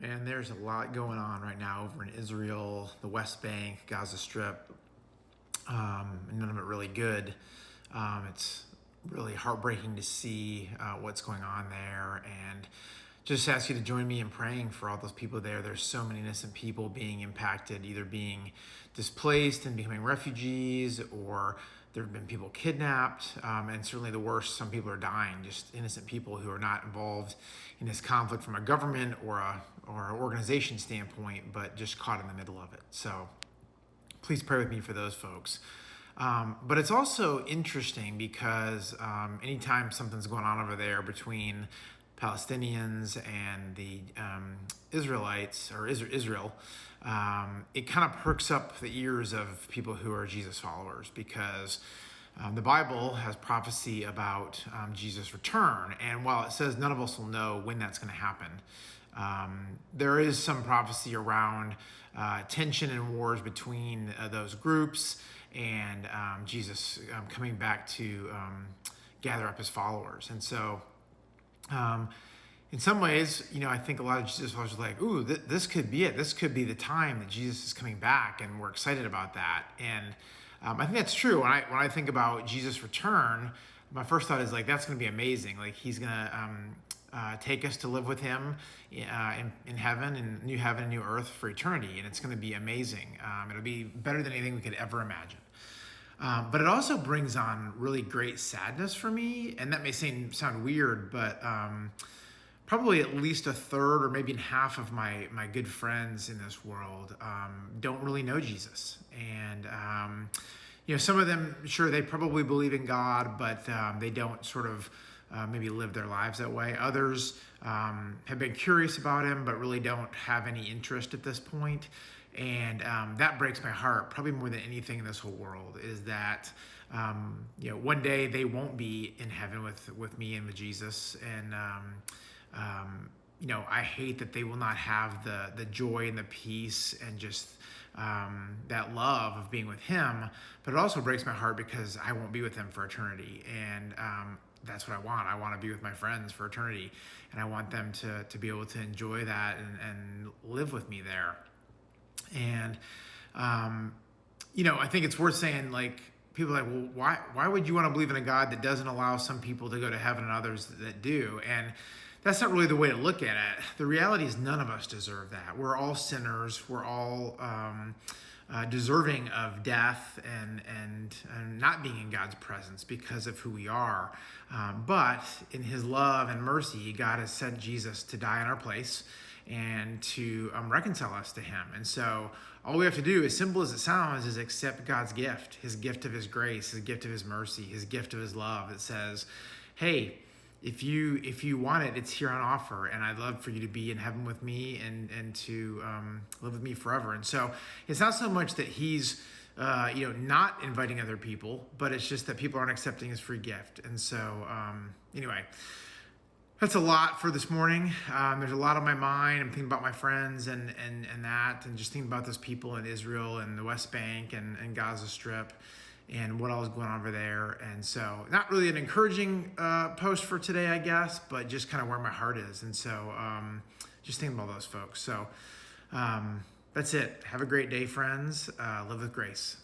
Man, there's a lot going on right now over in Israel, the West Bank, Gaza Strip, and none of it really good. It's really heartbreaking to see what's going on there, and just ask you to join me in praying for all those people there. There's so many innocent people being impacted, either being displaced and becoming refugees, or there have been people kidnapped, and certainly the worst, some people are dying, just innocent people who are not involved in this conflict from a government or an organization standpoint, but just caught in the middle of it. So please pray with me for those folks. But it's also interesting because anytime something's going on over there between Palestinians and the Israelites, or Israel, it kind of perks up the ears of people who are Jesus followers, because the Bible has prophecy about Jesus' return. And while it says none of us will know when that's going to happen, there is some prophecy around tension and wars between those groups and Jesus coming back to gather up his followers. And so in some ways, I think a lot of Jesus followers are like, ooh, this could be it. This could be the time that Jesus is coming back, and we're excited about that. And I think that's true. When I think about Jesus' return, my first thought is like, that's going to be amazing. Like, he's going to take us to live with him in heaven, in new heaven and new earth for eternity, and it's going to be amazing. It'll be better than anything we could ever imagine. But it also brings on really great sadness for me, and that may sound weird, but probably at least a third or maybe half of my good friends in this world don't really know Jesus. And some of them, sure, they probably believe in God, but they don't sort of maybe live their lives that way. Others have been curious about him, but really don't have any interest at this point. And that breaks my heart, probably more than anything in this whole world, is that one day they won't be in heaven with me and with Jesus. And I hate that they will not have the joy and the peace and just that love of being with him. But it also breaks my heart because I won't be with him for eternity. And that's what I want. I want to be with my friends for eternity, and I want them to be able to enjoy that and live with me there. And I think it's worth saying, like, people are like, well, why would you want to believe in a God that doesn't allow some people to go to heaven and others that do? And that's not really the way to look at it. The reality is none of us deserve that. We're all sinners. We're all deserving of death and not being in God's presence because of who we are. But in his love and mercy, God has sent Jesus to die in our place and to reconcile us to him. And so all we have to do, as simple as it sounds, is accept God's gift, his gift of his grace, his gift of his mercy, his gift of his love. It says, hey, if you want it, it's here on offer, and I'd love for you to be in heaven with me and to live with me forever. And so it's not so much that he's not inviting other people, but it's just that people aren't accepting his free gift. And so anyway, that's a lot for this morning. There's a lot on my mind. I'm thinking about my friends and that, and just thinking about those people in Israel and the West Bank and Gaza Strip and what all is going on over there. And so not really an encouraging post for today, I guess, but just kind of where my heart is. And so just thinking about those folks. So that's it. Have a great day, friends. Live with grace.